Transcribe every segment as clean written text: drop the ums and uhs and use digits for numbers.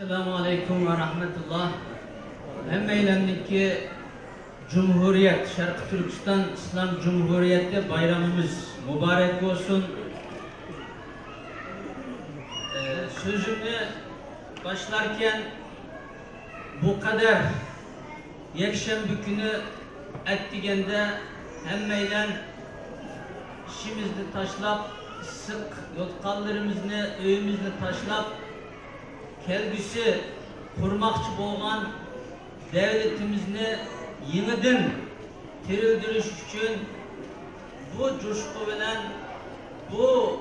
Selamun Aleyküm ve Rahmetullah. Hemmeylendeki Cumhuriyet, Şarkı Türkistan İslam Cumhuriyeti bayramımız mübarek olsun. Sözümü başlarken bu kadar yekşembe günü ettigende hemmeylen işimizni taşlap, sık yotkallarımızını, öyümüzni taşlap, kelgüsü kurmakçı boğan devletimizni yeniden tirildiriş için bu coşku bilen, bu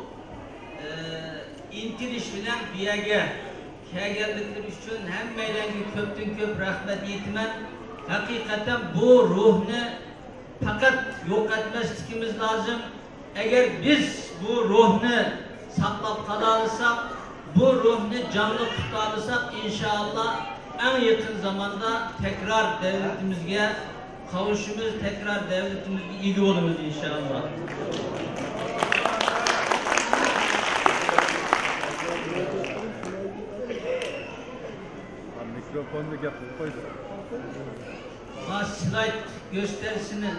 intiliş bilen biyage kelgeldikleri için hemmeylenki köptün köp rahmet yetimen. Hakikaten bu ruhunu fakat yok etmeslikimiz lazım. Eğer biz bu ruhunu saklap kalalırsak, bu ruhunu canlı tutalırsak inşallah en yakın zamanda tekrar devletimizge kavuşumuz, tekrar devletimizge ilgi olumuz inşallah. Mikrofonu getir, koy. Slide gösterisini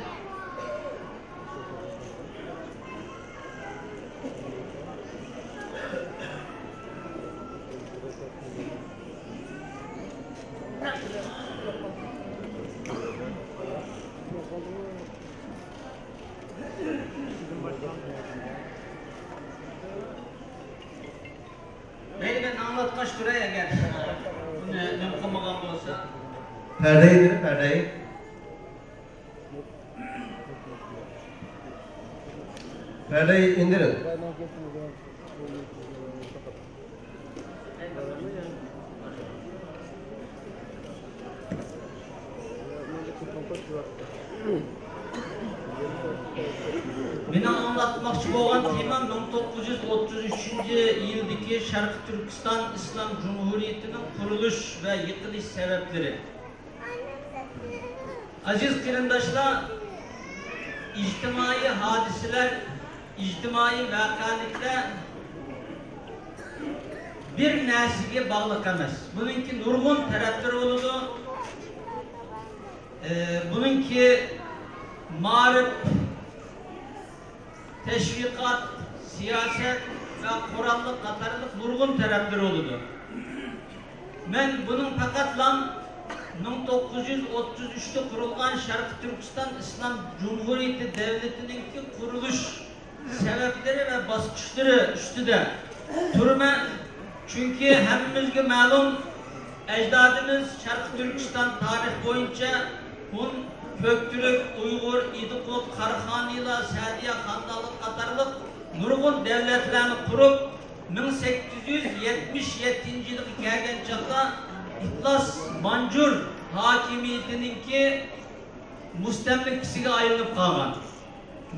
ben anlatkaç duraya gel. Bu ne komagan olsa. Perdeyi indirin, perdeyi. Perdeyi indirin. Meni anlatmakçı boğan temam 1933 yıldaki Şarkı Türkistan İslam Cumhuriyeti'nin kuruluş ve yıkılış sebepleri. Aziz kırındaşlar, ictimai hadiseler, ictimai vakalikler bir neslige bağlı kalmaz. Bununki nurgun taraftarı oldu. Bununki marif, teşvikat, siyaset ve kurallık, katarlık nurgun taraftarı oldu. Ben bunun fakatla 1933'te kurulgan Şarkı Türkistan İslam Cumhuriyeti Devleti'nin kuruluş sebepleri ve basışları üstüde durma. Çünkü hemimizge malum ecdadımız Şarkı Türkistan tarih boyunca Hun, Köktürk, Uygur, İdikut, Karhanila, Sadiye, Handalık, Katarlık nurgun devletlerini kurup 1877 yılı gelgen çağda İhlas Mancur hakimiyetininki müstemlikçisiga ayrılıp kalgan.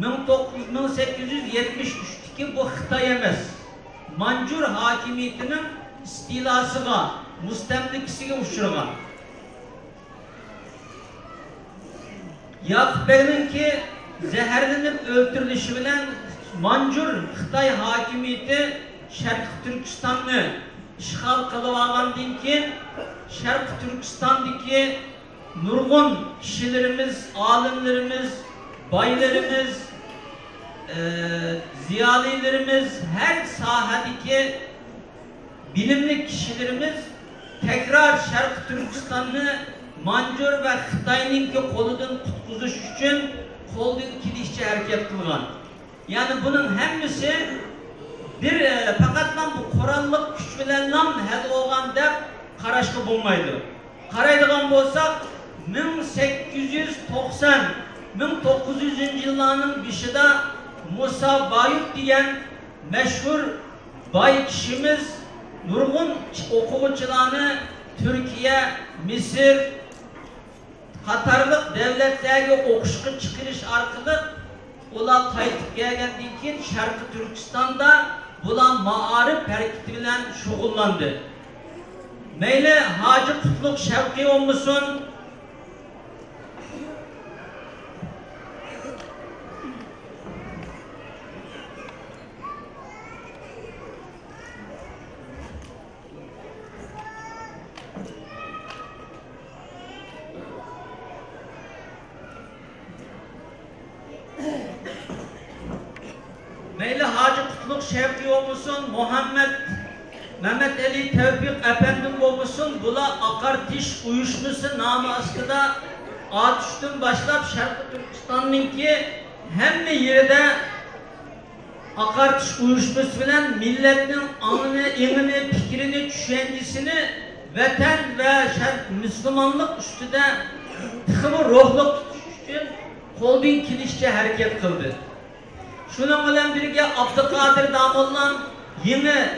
1873'teki bu Xitay emas. Mancur hakimiyetinin istilasıga, müstemlikçisiga uçurgan. Yakup Bey'ninki zehirlenip öldürülüşü bilen Mancur Xitay hakimiyeti Şarkı Türkistan'ı işgal kılıp algandan keyin Şarkı Türkistan'daki nurgun kişilerimiz, alimlerimiz, baylarımız, ziyalilerimiz, her sahadaki bilimli kişilerimiz tekrar Şarkı Türkistan'ı Mancur ve Xitay'ninki koludan tutkuzuş için koldan kilişçe hareket kılgan. Yani bunun hemmisi bir fakatlan bu korallık güç bilen nam hed olgan dep karaşkı bulmaydı. Karaydıgan bolsak 1990-1900 yıllarının başında Musa Bayut diyen meşhur bay kişimiz nurgun okuvçularını Türkiye, Mısır, Katarlık devletlerde okuşku çıkırış arkalı ulan kayıtıp geldiğinden keyin Şarkı Türkistan'da bulan maarif hareketi bilen şugullandı. Meyle Hacı Kutluk Şevki olmuşsun, Şevki olmuşsun, Mehmet Ali Tevfik Efendim olmuşsun, bula Akartiş uyuşması namı askıda Atuş'tan başlap Şarkı Türkistan'ınki hemme yerde Akartiş uyuşması bilen milletin anını, imini, fikrini, düşüncesini vatan ve Müslümanlık üstüde tıkımı ruhluk için kolbin kilişçe hareket kıldı. Şunun bilen birge Abdülkadir Damollan yeni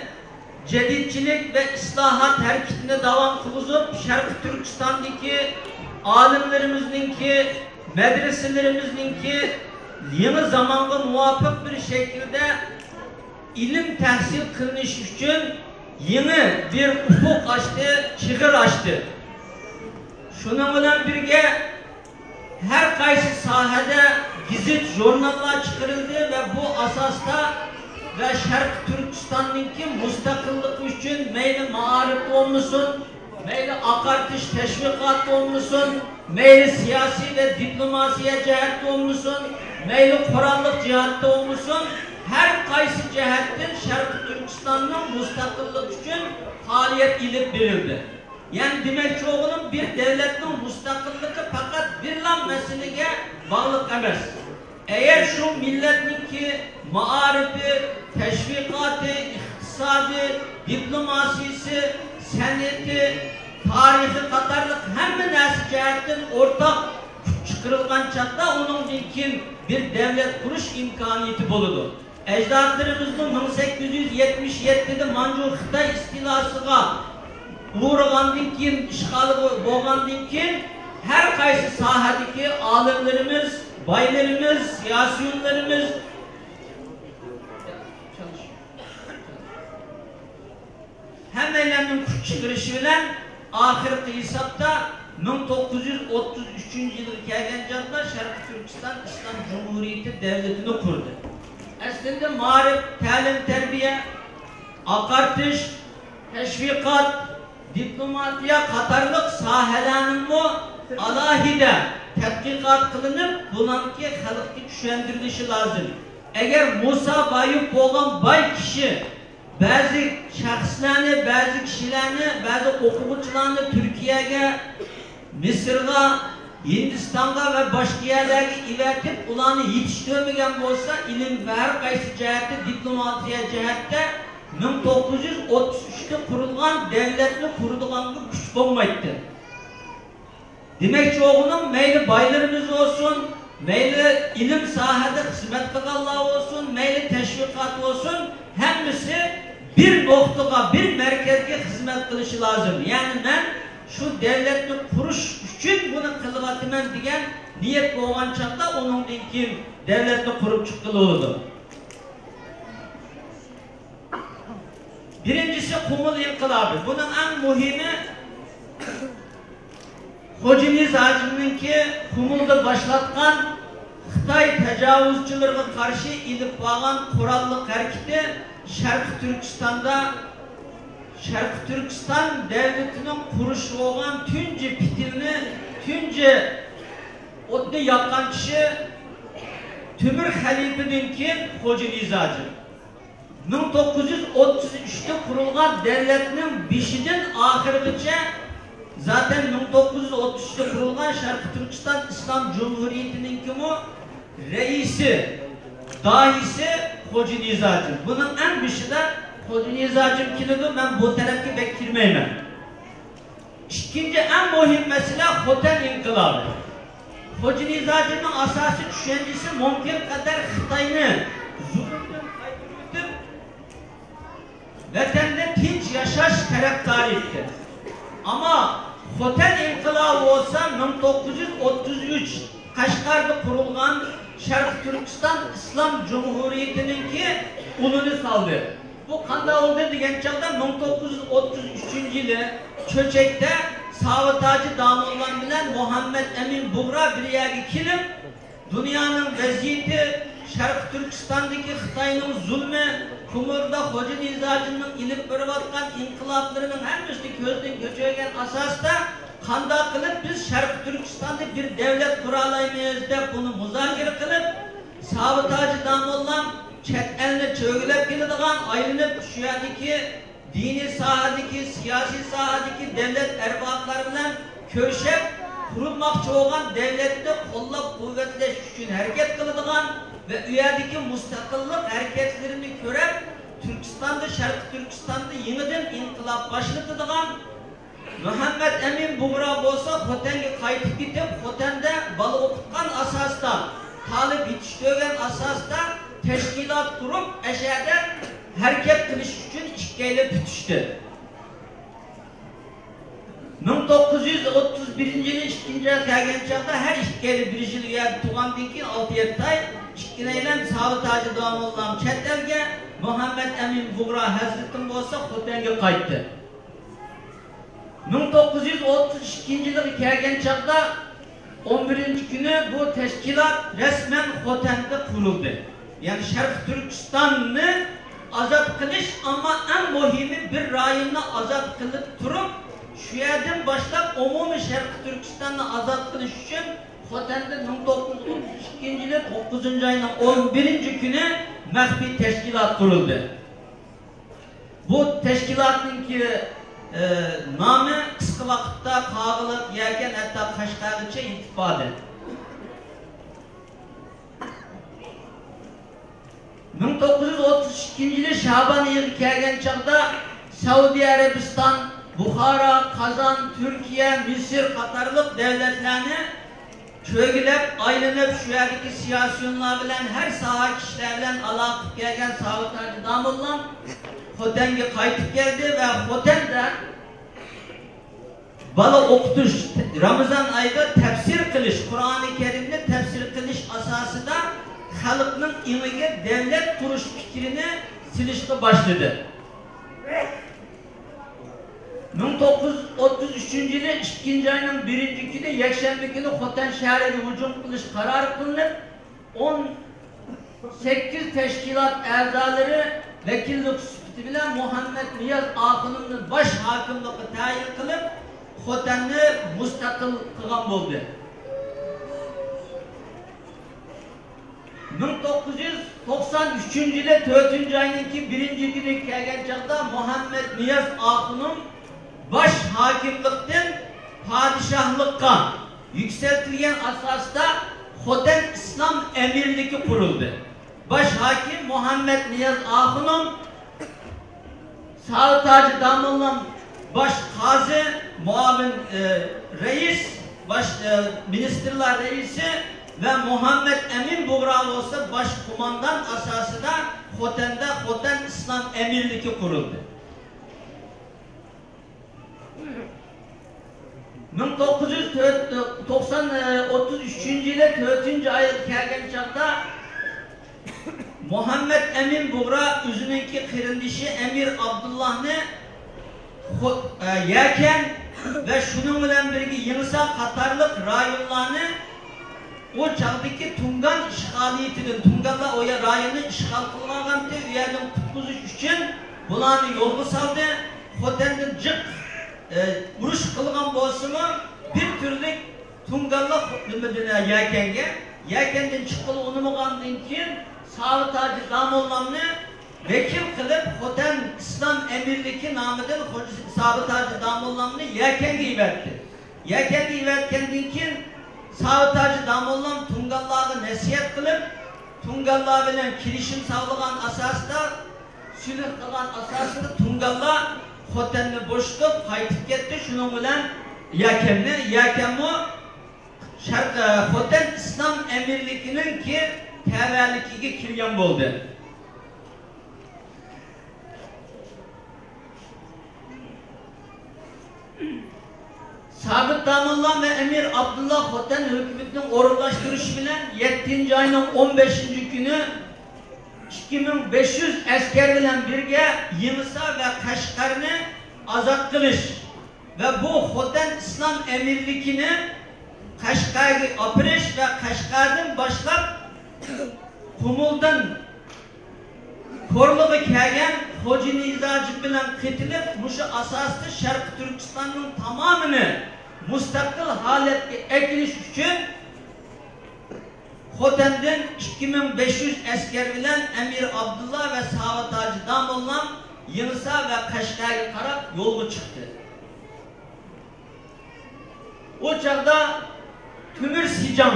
cedidçilik ve islahat hareketine devam kılıp Şarkı Türkistan'daki alimlerimizinki, medreselerimizinki yeni zamanda muvafık bir şekilde ilim tahsil kılmış için yeni bir ufuk açtı, çığır açtı. Şunun bilen birge her kaysi sahada gizit jurnallar çıkarıldı ve bu asasta ve Şarkı Türkistan'daki müstakillik için meyli maarif olmuşsun, meyli akartış teşvikat olmuşsun, meyli siyasi ve diplomasiye cihatte olmuşsun, meyli kurallık cihatte olmuşsun, her kaysi cihatten Şarkı Türkistan'ın müstakillik için faaliyet ilip verildi. Yani demek ki oğlum bir devletin müstakilliği fakat bir lan meseleye bağlı kalmaz. Eğer şu milletinki maarifi, teşvikatı, iktisadi, diplomasisi, seneti, tarihi katarlık hemen her cihetten ortak çıkarılgan çatta onun için bir devlet kuruş imkaniyeti buludu. Ecdatlarımızın 1877'de Manchu Xitay istilasıga uğragandan keyin, işgalı bolgandan keyin her kaysi sahadaki alimlerimiz, baylarımız, siyasiyonlarımız hemmelerinin kuş çıkırışı bilen ahirki hesapta 1933 yılı kelgen çağda Şarkı Türkistan İslam Cumhuriyeti Devleti'ni kurdu. Aslında marif, talim, terbiye, akartış, teşvikat, diplomatiya katarlık sahelerinin bu alahide tetkikat kılınıp bunanki halkı düşündürülüşü lazım. Eğer Musa bayıp olan bay kişi bazı şahslarını, bazı kişilerini, bazı okumucularını Türkiye'ye, Mısır'a, Hindistan'a ve başka yerlere iletip ulanı yetiştirmeyen olsa ilim ve her kaysı cihette, diplomatiya cihette 1933'te kurulan devletini kurduğun bir güç bulmaydı. Demek ki oğlum meyli baylarımız olsun, meyli ilim sahada hizmet kılallah olsun, meyli teşvikat olsun, hepsi bir noktaya, bir merkezge hizmet kılışı lazım. Yani ben şu devletini kuruş için bunu kılıvatımen diyen niyet boğan çağda onun için devletini kurup çıktılı oldu. Birincisi Kumul İnkılabı. Bunun en mühimi Hoca Nizacım'ınki Kumul'da başlatkan Xitay tecavüzçülüğüne karşı ilip bağlan kurallık hareketi Şarkı Türkistan devletinin kuruşu olan tünce fitilini, tünce odunu yakan kişi Tümür Halife'ninki Hoca Nizacım. 1933'te kurulgan devletinin bişinin ahirgıca zaten 1933'te kurulgan Şarkı Türkistan İslam Cumhuriyeti'nin kimi reisi, dahisi Hoca Nizacım. Bunun en bişi de Hoca Nizacım kilidir, ben bu tarafı bekirmeyim. İkinci en mühim mesele Hoten İnkılabı. Hoca Nizacım'ın asası düşüncesi mümkün kadar Xitay'ını zulümden kaybedip vatanda tinç yaşaş taraftarı etti. Ama Hoten İnkılabı olsa 1933 Kaşgar'da kurulgan Şarkı Türkistan İslam Cumhuriyeti'ninki ulunu saldı. Bu kanda oldu diyen çağda 1933 yılı Çöçek'te Savatacı Damollan bilen Muhammed Emin Buğra bir yere kilip dünyanın vaziyeti Şarkı Türkistan'daki Xitay'ın zulmü, Kumur'da Hoca Nizacı'nın ilip bırıvatkan inkılaplarının her üstü gözden göçögen asasta kanda kılıp biz Şarkı Türkistan'da bir devlet kuralaymayız de bunu muzakere kılıp Savatacı Damollan chet elni cho'gilab keladigan, aylanib shu yerdagi diniy sohadagi, siyosiy sohadagi davlat arboblari bilan ko'rishib, qurilmoqchi bo'lgan davlatni qo'llab-quvvatlash uchun harakat qiladigan ve u yerdagi mustaqillik harakatlarini ko'rib, Türkistan'da, Sharqi Türkistan'da yeniden inqilab başlatadigan Muhammed Emin Buğra bo'lsa, Xotenga qaytib ketib, Xotenda bola o'qitgan asosda, talib yetishtirgan asosda tashkilot qurib, ashada harakat qilish uchun ikkalab tutishdi. 1931-yil 2-oy kelgan chaqda har ikkala bir yil yerda tug'andan keyin 6-7 oy ikkilaylan Savitaj Domullam chet elga, Muhammed Emin Buğra Hazratim bo'lsa Xotenga qaytdi. 1932-yilga kelgan chaqda 11-kuni bu tashkilot rasman Xotenda qurildi. Yani Sharq Turkiston'ni azod qilish, ammo eng muhimi bir rayonni azod qilib turib, şu yerden başlap umumiy Sharqi Turkiston'ni azod qilish uchun Xotenda 1932-yil 9-oyning 11-kuni maxfiy tashkilot qurildi. Bu tashkilotning nomi qisqa vaqtda qog'ilib, yerga hatto Qashqargacha yetib bordi. 1932-yil Şaban oyiga kelgan chaqda Saudiya Arabiston, Buxara, Kazan, Türkiye, Mısır qatorliq devletlerini cho'gilab, aylanib shu yerdagi siyosiyonlar bilan her soha kishilar bilan aloqa kelgan Savitaj Domullam Xotenga qaytib keldi ve Xotenda bola o'qitish, Ramazon oyida tafsir qilish, Qur'oni Karimni tafsir qilish asosida xalqning iniga davlat qurish fikrini silishga boshladi. 1933-yili 2-oyning 1-kuni yakshanba kuni Xoten shahriga hujum qilish qaror qilinib, 18 tashkilot a'zolari vakillik sifati bilan Muhammed Niyaz Oxunimni bosh hokimlikka tayin qilib, Xotenni mustaqil qilgan bo'ldi. 1993-yili 4-oyning 1-kuni kelgan chaqda Muhammed Niyaz Oxunim baş hakimlikten padişahlıkka yükseltilgen asasda Xoten İslam Emirliki kuruldu. Baş hakim Muhammed Niyaz Oxunim, Savitaj Domullam baş qazi, muavin reis, baş ministerler reisi ve Muhammed Emin Buğra olsa baş kumandan asasında Xotenda Xoten İslam Emirliki kuruldu. 1933-yili 4-oyga kelgan chaqda Muhammed Emin Buğra o'zining qirindishi Emir Abdullahni yakan ve şunun bilan birga Yingsa qatorliq rayonlarni o chaqdagi Tungan ishg'oliyatidan, Tunganlar o rayonni ishg'ol qilganda u yerdan qutqizish uchun bularni yo'lga soldi. Xotendan jiq urush qilgan bo'lsa-mu, bir türlü Tunganlar nimadinar yakandan chiqib unamagandan keyin Savitaj Domullamni vekil qilib Xoten İslam Emirliki nomidan Savitaj Domullamni yakanga ibatdi. Yakanga ibatgandan keyin Savitaj Domullam Tunganlarga nasihat qilib, Tunganlar bilan kelishim saqlagan asosda, sulh qilgan asosida Tunganlar Xotenni bo'shtib qaytib ketdi. Shuning bilan yakanmu Xoten İslam Emirlikining tavallikiga kirgan bo'ldi. Sabit Domullam ve Emir Abdullah Xoten hükümetinin orunlaştırışı bilen 7-oyning 15-günü 2500 asker bilen birge Yingsa ve Qashqarni azod qilish ve bu Xoten İslam Emirlikini Qashqarga opirish ve Qashqardan başlap Qumuldan Korluğa kelgan Hoji Nizoji bilan qitilib, mushu asosda Sharq Turkistonning tamamini mustaqil holatga ekilish uchun Xotan'dan 2500 asker bilen Emir Abdullah ve Savat Hacı Damollam Yınısa ve Kaşgar'a karab yolga çıktı. O çağda Tümür Sican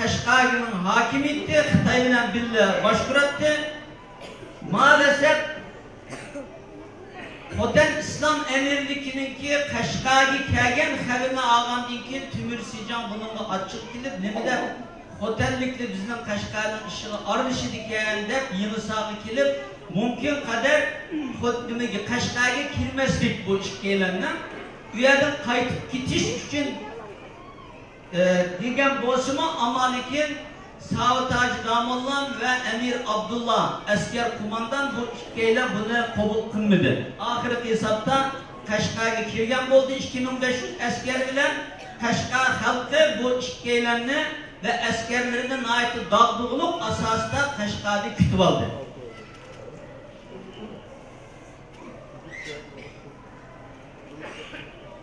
Kaşgar'ın hakimiyeti Xitay bilen birle başkurattı. Maalesef Xotan İslam Emirlikininki Kaşgar'ı kelgen haberini algandan keyin Tümür Sican bununla açık kilip nemede Xotanlikli bizning Kaşgar'ın işini arışı diken dep Yınısaga kelip mümkün kadar Xotan'dagi Kaşgar'ga kirmeslik bu işkeylenden u yerdan qaytib ketish uchun degan bo'lsa-mu amalikin Savat Hacı Damollam ve Emir Abdullah asker kumandan bu ikkeylem bunu qabul qilmadi. Oxirgi hisobda Kaşgar'ga kirgan bo'ldi 2500 asker bilan. Kaşgar xalqi bu ikkeylemni ve askerlerinin ait dağdığılık asasında Kaşgar'da kütüp aldı.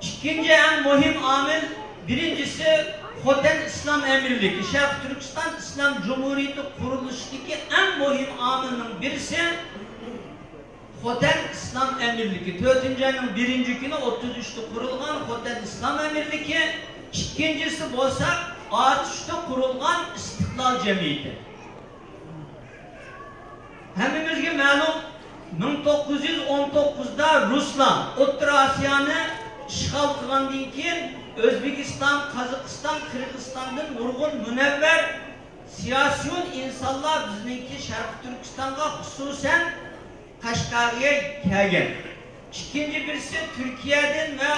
İkinci en mühim amil, birincisi Xotan İslam Emirliki, Şark Türkistan İslam Cumhuriyeti kuruluşundaki en mühim amilinin birisi Xotan İslam Emirliki. 4. ayının 1. günü 33'te kurulgan Xotan İslam Emirliki. İkincisi bolsak 63'te kurulgan İstiklal Cemiyeti. Hemimizge malum 1919'da Ruslar O'rta Asya'nı işgal kılgandan keyin Özbekistan, Kazakistan, Kırgızistan'dan nurgun münevver siyasiyon insanlar bizninki Şarkı Türkistan'a hususen Kaşgar'a kelgen. İkinci birisi Türkiye'den ve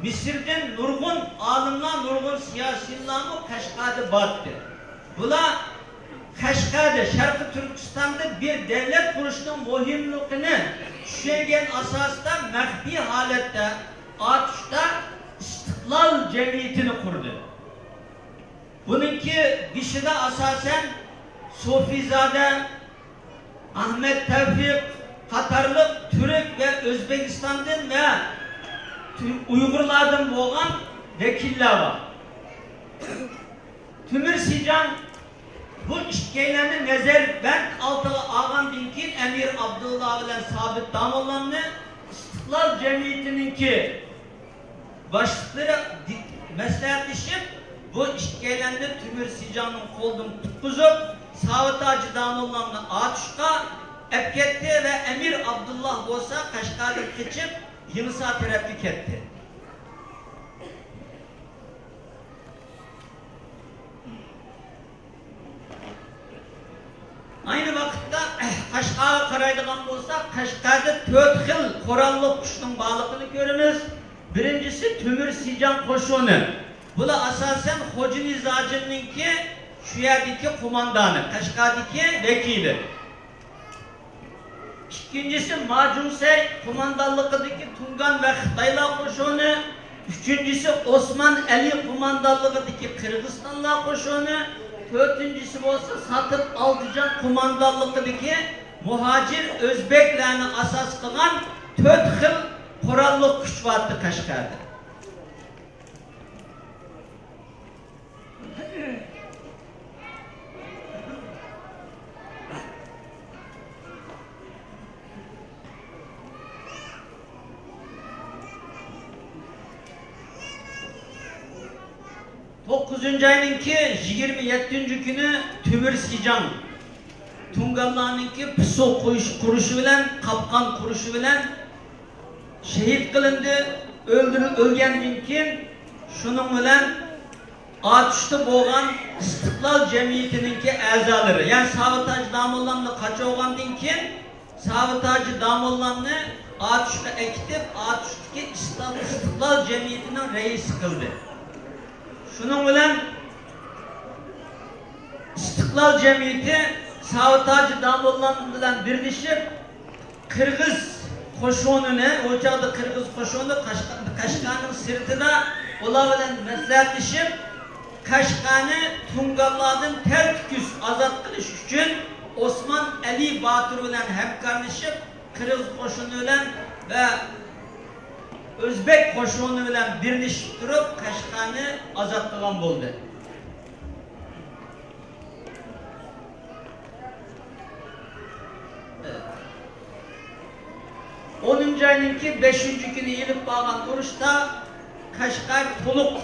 Mısır'dan nurgun alimler, nurgun siyasilerimi Kaşgar'da battı. Bula Kaşgar'da, Şarkı Türkistan'da bir devlet kuruşunun muhimliğini düşüngen asasda mehbi halette atışta İstiklal Cemiyeti'ni kurdu. Bununki dışında asasen Sofizade, Ahmet Tevfik, Katarlık, Türk ve Özbekistan'dan ve Uygurlardan boğan vekiller var. Tümür Sican bu işkeylerini nezarbent altına algandan keyin Emir Abdullah ile Sabit Damollamni İstiklal Cemiyeti'ninki başlıkları maslahatlaşıp bu işkeylerini Tümür Sican'ın kolunu tutkuzup Savat Hacı Damollamni atışka epketti ve Emir Abdullah olsa Kaşgar'da geçip Yınısa tarafı etti. Aynı vakitte Kaşgar'a karaydıgan olsa Kaşgar'da 4 xil korallı kuşun bağlılığını görürüz. Birincisi Tümür Sican koşunu. Bu da asasen Hoca Nizacı'nınki şu yerdeki kumandanı, Kaşgar'daki vekili. İkincisi Macusey kumandanlığındaki Tungan ve Xitaylar koşunu. Üçüncüsü Osman Ali kumandanlığındaki Kırgızistanlar koşunu. Dördüncüsü olsa Satıp Aldıcan kumandanlığındaki muhacir Özbeklerini asas kılan 4 xil korallı kuş vardı Kaşgar'da. Dokuzuncu ayınki 27. günü Tümür Sican Tunganlarınki Piso kuruşu bilen, Kapkan kuruşu bilen şehit kılındı, ölgenden keyin şunun bilen atışta boğan İstiklal Cemiyeti'ninki azaları. Yani Savat Hacı Damollamni kaçırgandan keyin Savat Hacı Damollamni atışta ekitip atıştaki İstiklal Cemiyeti'nin reisi kıldı. Şunun bilen İstiklal Cemiyeti Savat Hacı Damollam bilen birleşip Kırgız koşununu, o çağda Kırgız koşunu Kaşgar'ın sırtına ola bilen maslahatlaşıp Kaşgar'ı Tungalardan terküs azat kılış için Osman Ali Batur bilen hemkarlaşıp Kırgız koşunu bilen ve Özbek koşunu bilen birleşip durup Kaşgar'ı azat kılan oldu. 10. ayınki 5. günü ilip bağlan duruşta Kaşgar toluk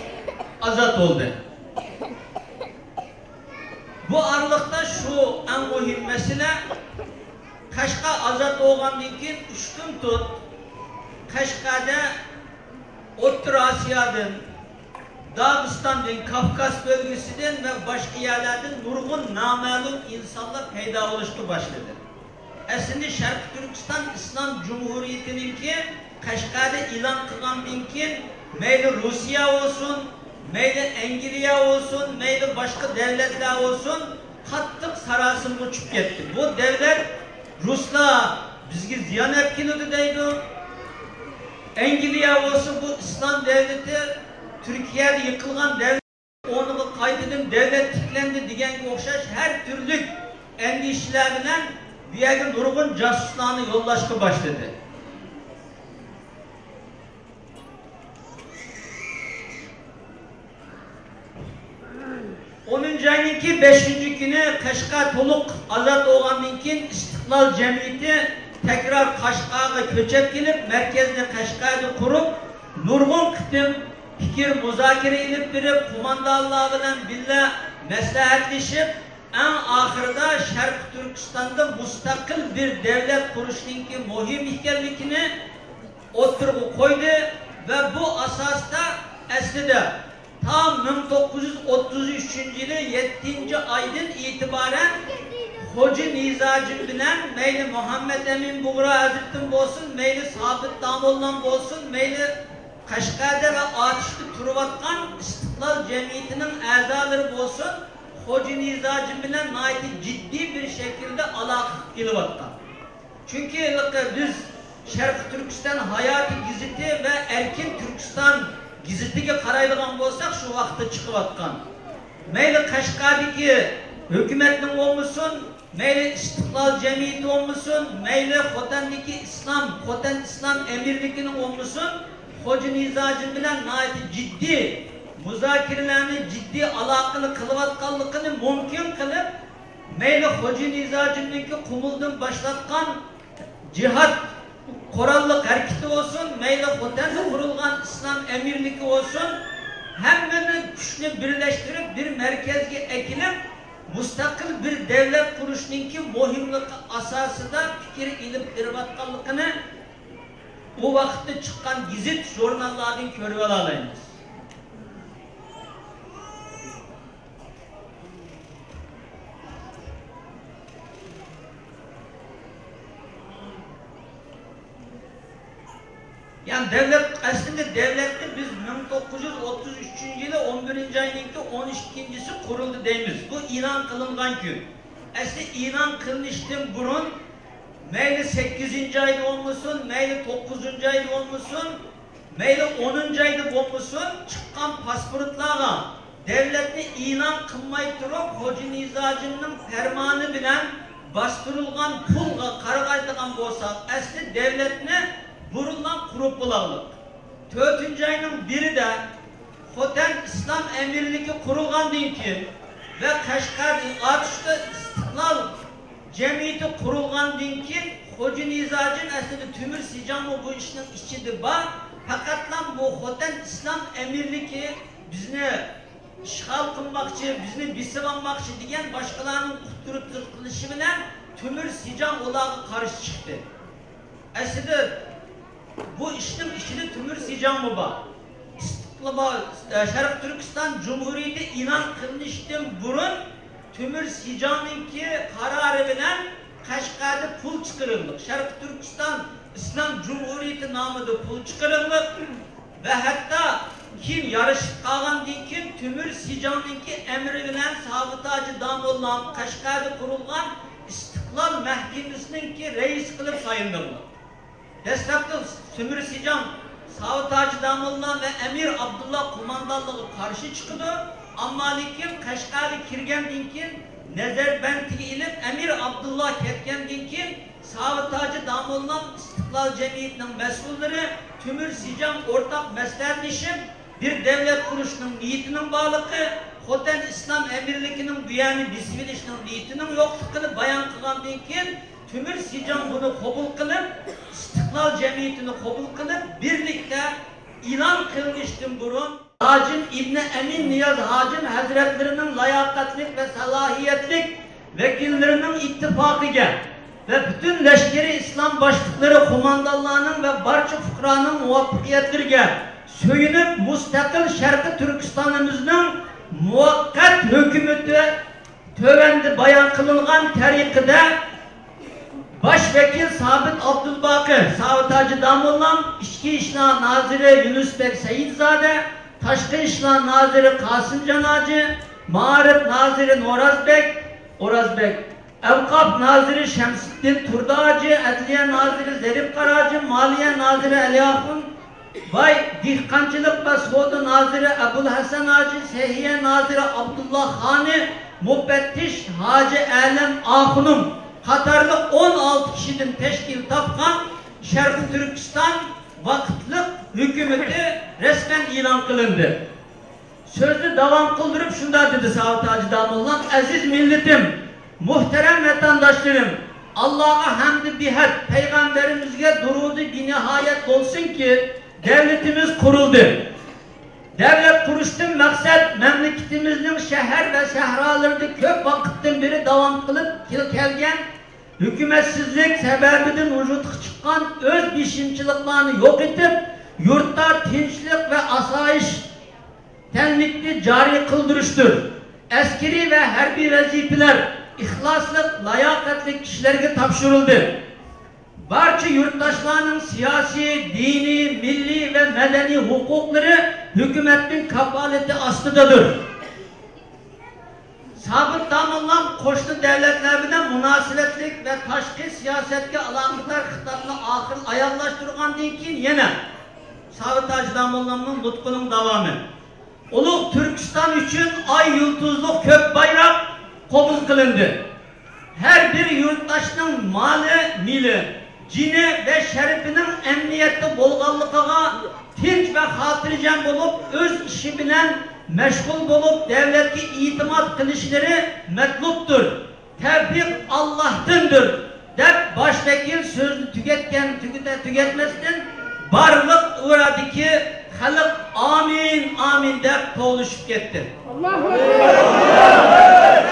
azat oldu. Bu aralıkta şu en mühim mesele Kaşgar azat olgandan keyin 3 gün tut Kaşgar'da O'rta Asya'dan, Dağıstan'dan, Kafkas bölgesinden ve başka yerlerden nurgun namalum insanlar peyda oluştu başladı. Aslında Şarkı Türkistan İslam Cumhuriyeti'ninki Kaşgar'da ilan kılgandan keyin meyli Rusya olsun, meyli Engiliye olsun, meyli başka devletler olsun kattık sarasını uçup gitti. Bu devlet Ruslar bizge ziyan etkiledi deydi. Engiliye olsun bu İslam devleti Türkiye'de yıkılgan devlet onu kaydedim devlet tiklendi diyen okşaş her türlü endişeler bilen bir yerden nurgun casuslarını yollaşma başladı. Ayınki 5. günü Kaşgar toluk azat olgandan keyin İstiklal Cemiyeti tekrar Kaşgar'a köçep gelip merkezde Kaşgar'da kurup nurgun kıtım fikir muzakere edip birip kumandanlığı bilen billa meslahatleşip en ahırda Şarkı Türkistan'da mustakil bir devlet kuruşunki muhim hikayeliğini oturup koydu ve bu asasta aslında tam 1933 yılı 7. aydan itibaren Hoca Nizacım bilen meyli Muhammed Emin Buğra Hazretim olsun, meyli Sabit Damollan olsun, meyli Kaşgar'da ve Atışlı Turuvatkan İstiklal Cemiyeti'nin azaları olsun, Hoca Nizacım bilen naiti ciddi bir şekilde alaka gelivatkan. Çünkü biz Şarkı Türkistan Hayati Giziti ve Erkin Türkistan Giziti'ye karaylıgan olsak şu vakti çıkıvatkan. Meyli Kaşgar'daki hükümetin olmuşsun, meyli İstiklal Cemiyeti olmuşsun, meyli Khoten'deki Khoten İslam Emirliğinin olmuşsun, Hoca Nizacım bilen naiti ciddi muzakirelerini ciddi alakalı kılıvatkanlıkını mümkün kılıp meyli Hoca Nizacım'daki kumuldan başlatkan cihat korallık hareketi olsun, meyli Khoten'de kurulgan İslam Emirliği olsun, hemmenin güçlü birleştirip bir merkezge ekilip mustakil bir devlet kuruşununki muhimlik asasında fikir ilip irvatkanlıkını o vakitte çıkan gizit jurnallardan körüp alayımız. Yani devlet aslında devlette biz 1933 yılı 11. ayındaki 12.si kuruldu deyimiz. Bu ilan kılıngan gün. Aslında ilan kılınıştın burun meyli 8. ayda olmuşsun, meyli 9. ayda olmuşsun, meyli 10. ayda olmuşsun, çıkan pasportlarla devletini ilan kılmayı durup Hoca Nizacım'ın fermanı bilen bastırılgan pulga karagaydıgan olsak aslında devletine vurulan kurup bulanlık. 4. ayının biri de Khoten İslam Emirliği kurulgan dinki ve Kaşgar'ın Atışlı İstiklal Cemiyeti kurulgan dinki Hoca Nizacım aslında tümür sicamı bu işin içidir var. Fakat lan bu Khoten İslam Emirliği bizni işgal kılmakçı, bizni bisivanmakçı diyen başkalarının kutturup kılışı bilen tümür sicam olağı karşı çıktı. Aslında bu işin içinde tümür sicam mı var? Şarkı Türkistan Cumhuriyeti ilan kılmıştım burun tümür sicamınki kararı bilen Kaşgar'da pul çıkarıldık. Şarkı Türkistan İslam Cumhuriyeti namıda pul çıkarıldık ve hatta kim yarışıp kalgan dinkin tümür sicamınki emri bilen sabıtacı Damollan Kaşgar'da kurulgan İstiklal Mahkemesi'ninki reis kılıp sayıldı. Destekli Tümür Sicam Sabıtacı Damollan ve Emir Abdullah kumandanlığı karşı çıkıdı. Amma lakin Kaşgar'da kirgen dinkin Nezerbent'i ilip Emir Abdullah ketken dinkin Sabıtacı Damollan İstiklal Cemiyeti'nin mesulleri Tümür Sicam ortak meslekleşip bir devlet kuruşunun niyetinin bağlığı Khoten İslam Emirliği'nin bu yani bismillah'ın niyetinin yokluğunu bayan kılan dinkin Tümür Sican bunu kabul kılıp, İstiklal Cemiyeti'ni kabul kılıp, birlikte ilan kılmıştım burun. Hacım İbni Emin Niyaz Hacım Hazretlerinin layakatlik ve salahiyetlik vekillerinin ittifakıga ve bütün leşkeri İslam başlıkları kumandanlarının ve barça fukranın muvaffakiyetleriga söyünüp müstakil Şarkı Türkistan'ımızın muvakkat hükümeti tövendi bayan kılıngan tariqide Başvekil Sabit Abdülbakır, Sabit Hacı Damullam, İçki İşler Naziri Yunusbek Seyidzade, Taşkı İşler Naziri Kasımcan Hacı, Mağarip Naziri Orazbek, Evkaf Naziri Şemsettin Turda Hacı, Adliye Naziri Zerif Karacı, Maliye Naziri Aliyafın, Vay Dihkancılık ve Soğudu Naziri Ebul Hasan Hacı, Sehiye Naziri Abdullah Hani, Müfettiş Hacı Alem Ahunum, Katarlı 16 kişinin teşkil tapkan Şarkı Türkistan vakıtlık hükümeti resmen ilan kılındı. Sözü devam kıldırıp şunda dedi Sabit Hacı Damullah, aziz milletim, muhterem vatandaşlarım, Allah'a hamd bihat, peygamberimizge durudu bir nihayet olsun ki devletimiz kuruldu. Devlet kuruştun maksat memleketimizin şehir ve şehralarında köp vakıttan beri devam kılıp kelgen hükümetsizlik sebebinden vücuduk çıkan öz biçimçiliklerini yok edip yurtta tinçlik ve asayiş tenlikli cari kıldırıştır. Askeri ve harbi vazifeler ihlaslık, layakatli kişilerine tapşırıldı. Barça yurttaşlarının siyasi, dini, milli ve medeni hukukları hükümetin kafaleti aslıdadır. Sabit Damullam koştu devletlerine münasebetlik ve taşkı siyasetke alakadar hitabını ahir ayarlaştırgandan keyin yine Sabit Hacı Damullam'ın nutkunun devamı. Uluk Türkistan için ay yıldızlık kök bayrak kabul kılındı. Her bir yurttaşının mali, mili, cini ve şerifinin emniyette bolğanlıqağa tinç ve hatırcam bulup öz işi bilen meşgul bulup devletki itimat kılışları metluptur. Tevfik Allah'tındır. Dep başvekil sözünü tüketmesinden barlık uğradı ki halk amin amin dep toğuşup gitti. Allahu Ekber.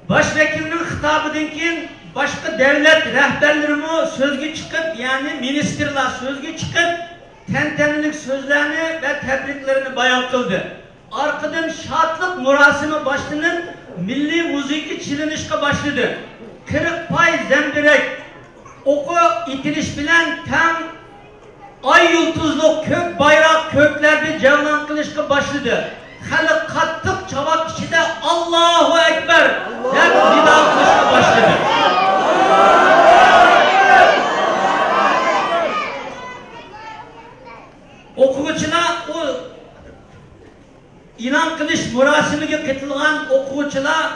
Başvekilinin hitabıdan keyin başka devlet rehberlerimi sözgü çıkıp yani ministerler sözgü çıkıp tentenilik sözlerini ve tebriklerini bayan kıldı. Arkadan şartlık murasimi başlanıp milli müziki çilinişke başladı. Kırık pay zemdirek oku itiliş bilen tam ay yıldızlı kök bayrak köklerde cevlan kılışke başladı. Halı kattık çavak içinde Allahu Ekber hep nida kılışka başladı. Okuvchilar o ilan kılış murasimiga katılgan okuvchilar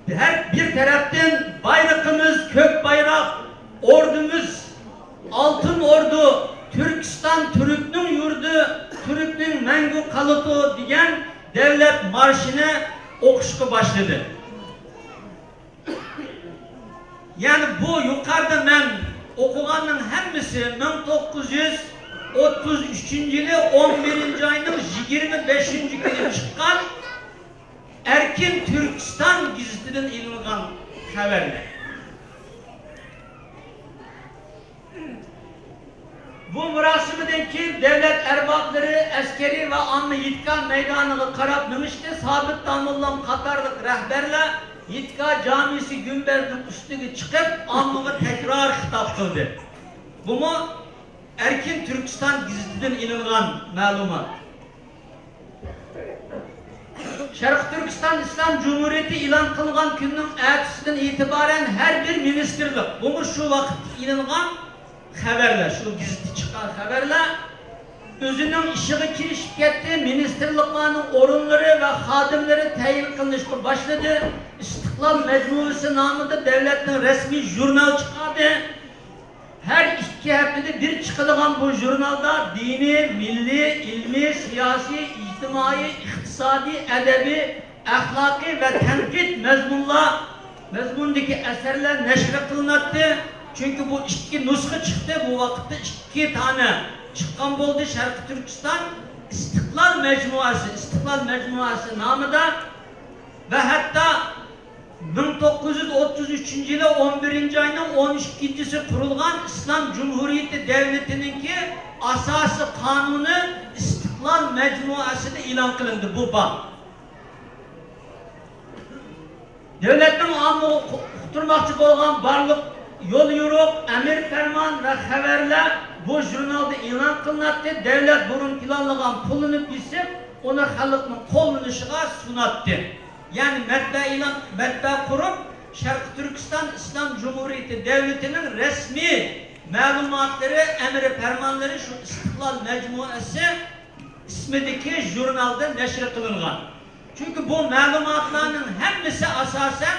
her bir taraftan bayrağımız kök bayrak, ordumuz altın ordu, Türkistan Türk'nün yurdu, Türk'nün mengu kalıtı diyen devlet marşını okuşka başladı. Yani bu yukarıda ben okuganın hemmisi 1933 yılı 11. ayının 25. günü çıkan Erkin Türkistan gizliden ilingan haberler. Bu murasimeden ki devlet erbapları askeri ve anlı yitka meydanını karab nımıştı. Sabit Damullam Katarlık rehberle Yitka Camisi Gümbez'in üstüne çıkıp anlığı tekrar hitap kıldı. Bu mu? Erkin Türkistan gizliden ilingan malumat. Şarkı Türkistan İslam Cumhuriyeti ilan kılgan günün ertesinden itibaren her bir ministerlik, bunu şu vakit ilingan haberler, şu gizli çıkan haberler, özünün işine kirişip gitti, ministerliklerinin orunları ve hadimleri tayin kılınışka başladı. İstiklal Mecmuisi namında devletin resmi jurnal çıkardı. Her 2 haftada bir çıkılan bu jurnalda dini, milli, ilmi, siyasi, ictimai, iktisadi, edebi, ahlaki ve tenkit mezmundaki eserler neşre kılınattı. Çünkü bu 2 nuskha çıktı. Bu vakitte 2 tane çıkan oldu Şarkı Türkistan İstiklal Mecmuası namıda ve hatta 1933 yılı 11. ayının 12.si kurulgan İslam Cumhuriyeti Devleti'ninki asası kanunu İstiklal Mecmuası'da ilan kılındı bu bab. Devletin amma kurtulmakçı olan barlık yol yürüp, emir ferman ve haberler bu jurnalda ilan kılınattı. Devlet burun planlanan pulunu bilsip onu halkın kollanışına sunattı. Yani matbaa kurup Şarkı Türkistan İslam Cumhuriyeti Devleti'nin resmi malumatları, emri fermanları şu İstiklal Mecmuası ismindeki jurnalda neşr kılıngan. Çünkü bu malumatların hepsi asasen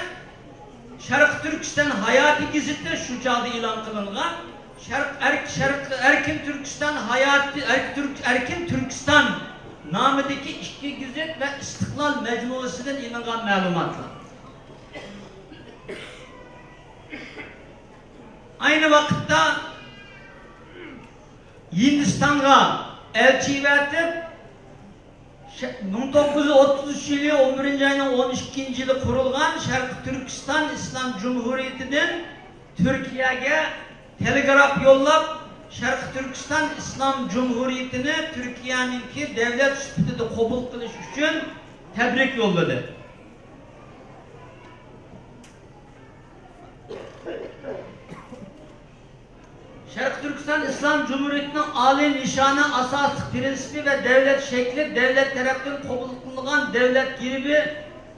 Şarkı Türkistan Hayati Gizit'te şu çağda ilan kılıngan. Erkin Türkistan namıdaki 2 gizit ve İstiklal Mecmuası'ndan ilangan malumatlar. Aynı vakitte Hindistan'a elçi verdi. 1933 yılı 11. ayının 12. yılı kurulgan Şarkı Türkistan İslam Cumhuriyeti'nin Türkiye'ye telgraf yollap Şarkı Türkistan İslam Cumhuriyeti'ni Türkiye'ninki devlet sübütüde kabul kılış için tebrik yolladı. Şarkı Türkistan İslam Cumhuriyeti'nin âli nişanı, asaslık prensibi ve devlet şekli, devlet tarafından kabul kılınan devlet giribi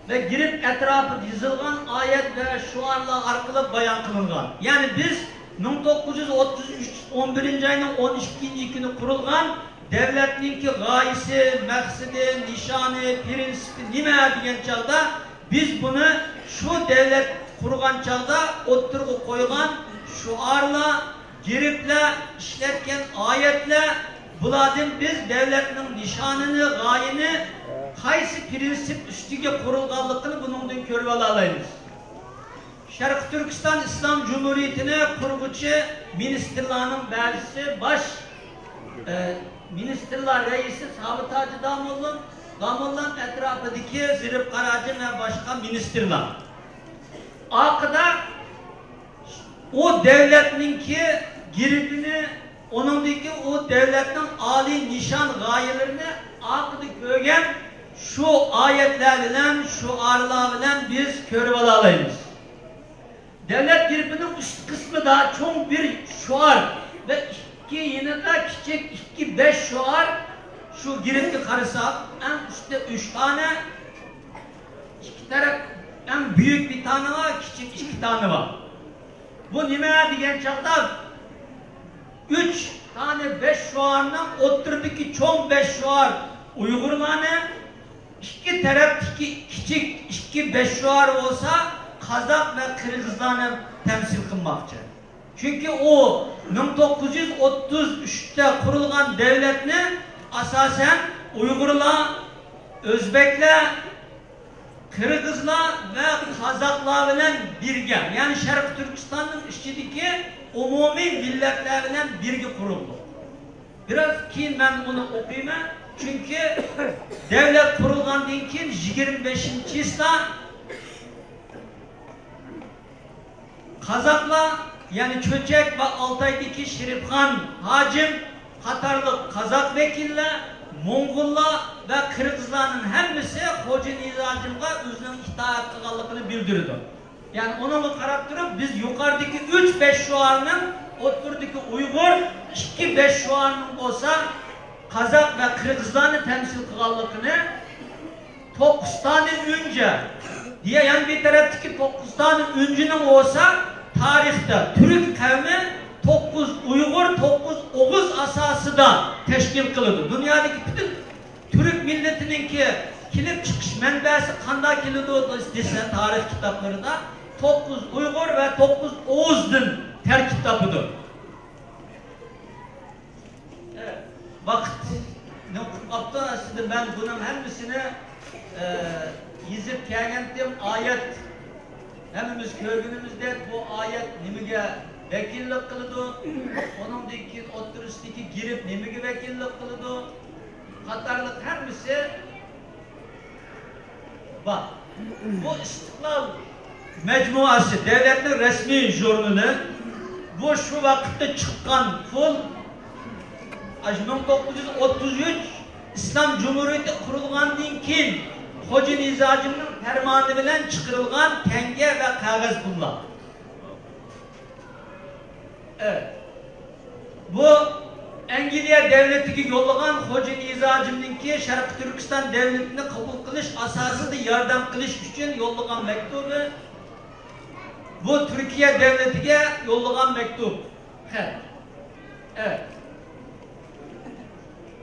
ve girip etrafı dizilgan ayet ve şuarla arkalı bayan kılıngan. Yani biz 1933 11. ayının 12. günü kurulgan devletninki gayesi, maksidi, nişanı, prensibi nime degan çağda biz bunu şu devlet kurgan çağda oturgu koygan şuarla giriple işletken ayetle buladın biz devletinin nişanını, gayini kaysi prensip üstüge kurulganlıkını bunun körüp alayız. Şarkı Türkistan İslam Cumhuriyeti'ne kurgucu ministerlerin bazısı baş ministerler reisi Sabit Hacı Damoğlu'nun etrafındaki Zirip Karacı ve başka ministerler. Arkada o devletninki giribini, onundaki o devletin âli nişan gayelerini akıdı kögen şu ayetlerle, şu arılarla biz körüp alayız. Devlet giribinin üst kısmı da çok bir şuar ve yine de küçük 2-5 şuar şu giribli karısak en üstte 3 tane 2 taraf en büyük bir tane var, küçük 2 tane var. Bu nime diyen çağda 3 tane 5 şuarından oturdaki çok 5 şuar Uygurlarını 2 taraf küçük 2-5 şuar olsa Kazak ve Kırgızlarını temsil kılmakçı. Çünkü o 1933'te kurulgan devletini asasen Uygurlar, Özbekler, Kırgızlar ve Kazaklar ile birge, yani Şarkı Türkistan'ın içindeki umumi milletler ile birge kuruldu. Biraz ki ben onu okuyayım çünkü devlet kurulgan dinkin 25. yılda Kazaklar yani Çöçek ve Altay'daki Şerifhan Hacim Katarlık Kazak vekiller, Mongollar ve Kırgızların hepsi Hoca Nizacım'a özünün itaat kılganlıkını bildirdi. Yani onu karab durup biz yukarıdaki 3-5 şuarının oturdaki Uygur 2-5 şuarının olsa Kazak ve Kırgızların temsil kılganlıkını 9 tane önce diye yani bir taraftaki 9 tane öncünün olsa tarihte Türk kavmi 9 Uygur, 9 Oğuz asası da teşkil kılındı. Dünyadaki bütün Türk milletininki kilip çıkış menbesi kanda kilidi dese tarih kitaplarında 9 Uygur ve 9 Oğuz'dun ter kitabıdır. vakit ne kaptı aslında ben bunun hemmisini yazıp geldim ayet hemimiz köygünümüzde bu ayet nimige vekillik kılıdı onun deki oturuştaki girip nimige vekillik kılıdı Katarlık hemisi bak bu İstiklal Mecmuası devletin resmi jurnalı bu şu vakitte çıkan full 1933 İslam Cumhuriyeti kurulgandan keyin Hoca Nizacım'ın fermanı bilen çıkarılgan tenge ve kağıt bunlar. Evet. Bu İngiliz devletine yollagan Hoca Nizacım'ınki Şarkı Türkistan devletini kabul kılış asası da yardım kılış için yollagan mektubu. Bu Türkiye devletine yollagan mektup. Evet.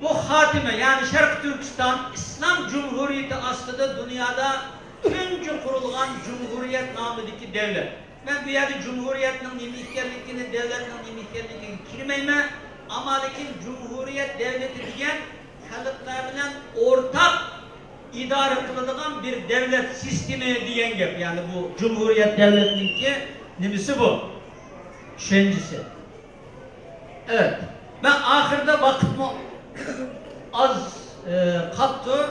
Bu hatime yani Şarkı Türkistan İslam Cumhuriyeti aslında dünyada tünce kurulgan Cumhuriyet namıdaki devlet. Ben bir yerde Cumhuriyet'in nimihkerlikini, devletin nimihkerlikini kirmeyme ama lakin Cumhuriyet devleti diyen halklar bilen ortak idare kılınan bir devlet sistemi diyen gap. Yani bu Cumhuriyet devletininki nimisi bu. Şencisi. Evet. Ben ahirde vakitimi az kaptı.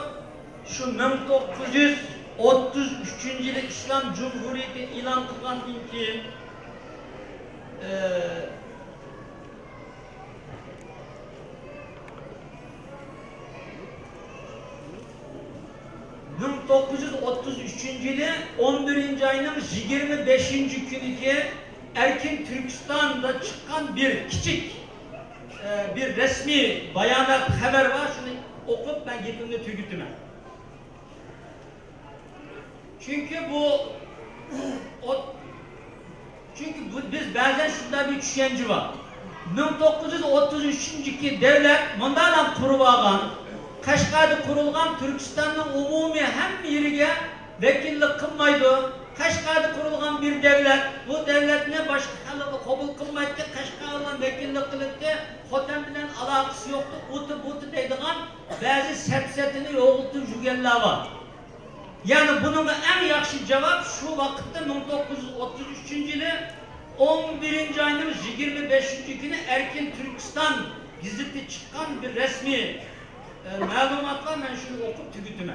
Şu 1933 yılı İslam Cumhuriyeti ilan kılgan ki 1933 yılı 11. ayının 25. günü Erkin Türkistan'da çıkan bir küçük bir resmi bayanat haber var. Şunu okup ben gidimde tügütüme. Çünkü biz bazen şunda bir düşünce var. 1933 devlet bundan kurulgan Kaşgar'da kurulgan Türkistan'ın umumi hem yeriga vekillik kılmaydı. Kaşgar'da kurulgan bir devlet, bu devletine başka halığı kabul kılmaydı. Kaşgar'dan vekillik kılıktı. Hotem bilen alakası yoktu. Butu deydiğin bazı sepsetini yoğultu jügeller var. Yani bunun en yakşı cevap şu vakitte 1933 yılı 11. ayının 25. günü Erkin Türkistan gizli çıkan bir resmi malumatla ben şunu okup tügütüme.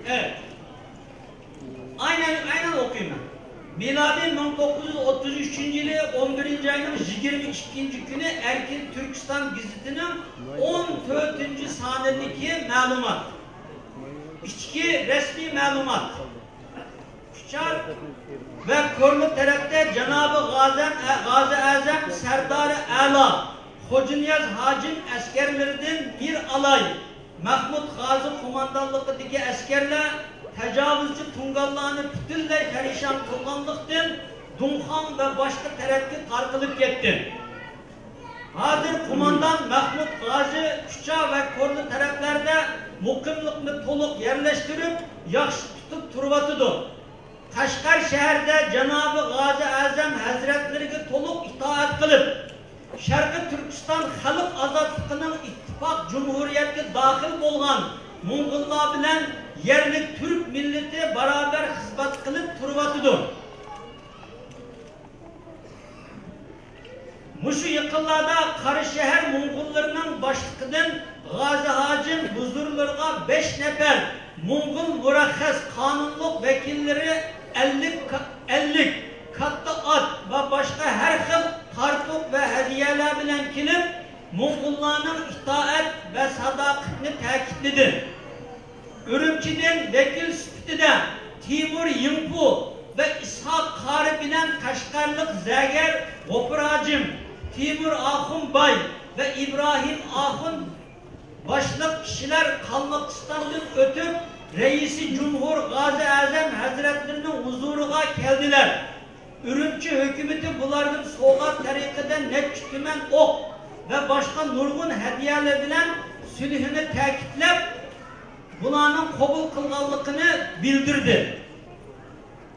Evet. Aynen okuyayım ben. Miladi 1933 yılı 11. ayının 22. günü Erkin Türkistan gazetinin 14. sanedeki malumat. İçki resmi malumat. Küçar ve Korlu tarafta Cenab-ı Gazi Azam Serdar-ı Ala Hoca Niyaz Hacim askerlerden bir alay Mahmud Gazi kumandanlıkındaki askerler tecavüzcü Tungallarını bütünle perişan kılganlıktan Dunhan ve başka tarafta tarkılıp gitti. Hadir kumandan Mahmud Gazi Küça ve Korlu taraflarda mukimlikni toluk yerleştirip yaxşı tutup turvatıdır. Kaşgar şehirde Cenab-ı Gazi Azam Hazretlerine toluk itaat kılıp Şarkı Türkistan Halk Azadlığı'nın ittifak Cumhuriyet'e dahil olan Mongollar bilen yerli Türk milleti beraber hizmet kılıp turvatıdır. Muşu yıkıllarda Karışehir Mongollarının başlıkından Gazi Hacim huzurlarına 5 nefer Mongol murakhas kanunluk vekilleri 50 katta at ve başka her xil tartuk ve hediyeler bilen kilip Mongollarının itaat ve sadakatini takiplidir. Ürümçi'den vekil süpütüde Timur Yimpu ve İshak Kari bilen Kaşgarlık Zəger Gopuracım, Timur Ahun Bay ve İbrahim Ahun başlık kişiler Kalmakistan'dan ötüp Reisi Cumhur Gazi Azam Hazretlerinin huzuruna geldiler. Ürümçi hükümeti bunların soğuk tarikada net tümen ok ve başka nurgun hediyeler bilen sülhünü tekitlep bularının kabul kılganlıkını bildirdi.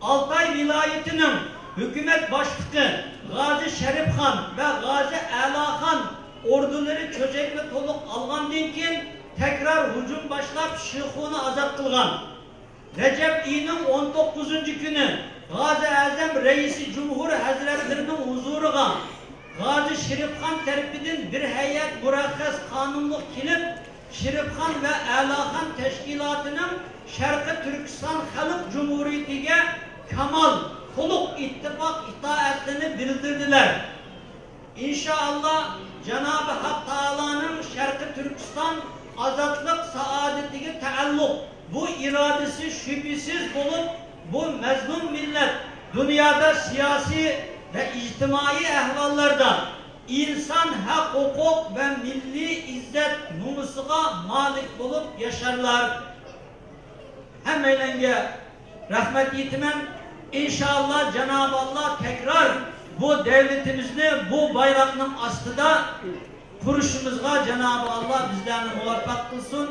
Altay vilayetinin hükümet başlığı Gazi Şerifxan ve Gazi Əlağan orduları çöçekli toluk algandan keyin tekrar hücum başlap Şıxunu azat kılgan. Recep ayının 19. günü Gazi Azam Reisi Cumhur Hazretlerinin huzuruga Gazi Şerifxan terpidin bir heyet murakhas kanunluk kilip Şerifxan ve Əlağan teşkilatının Şarkı Türkistan Halk Cumhuriyeti'ne kamal, toluk ittifak itaatlerini bildirdiler. İnşallah Cenab-ı Hak Teala'nın Şarkı Türkistan azatlık saadetine taalluk bu iradesi şüphesiz olup bu mezlum millet dünyada siyasi ve ictimai ehvallarda insan hak, hukuk ve milli izzet numusuga malik bulup yaşarlar. Hem eylenge rahmet yetimen inşallah Cenab-ı Allah tekrar bu devletimizni bu bayrakның astıda kuruşumuzga Cenab-ı Allah bizlerini muvaffak kılsın.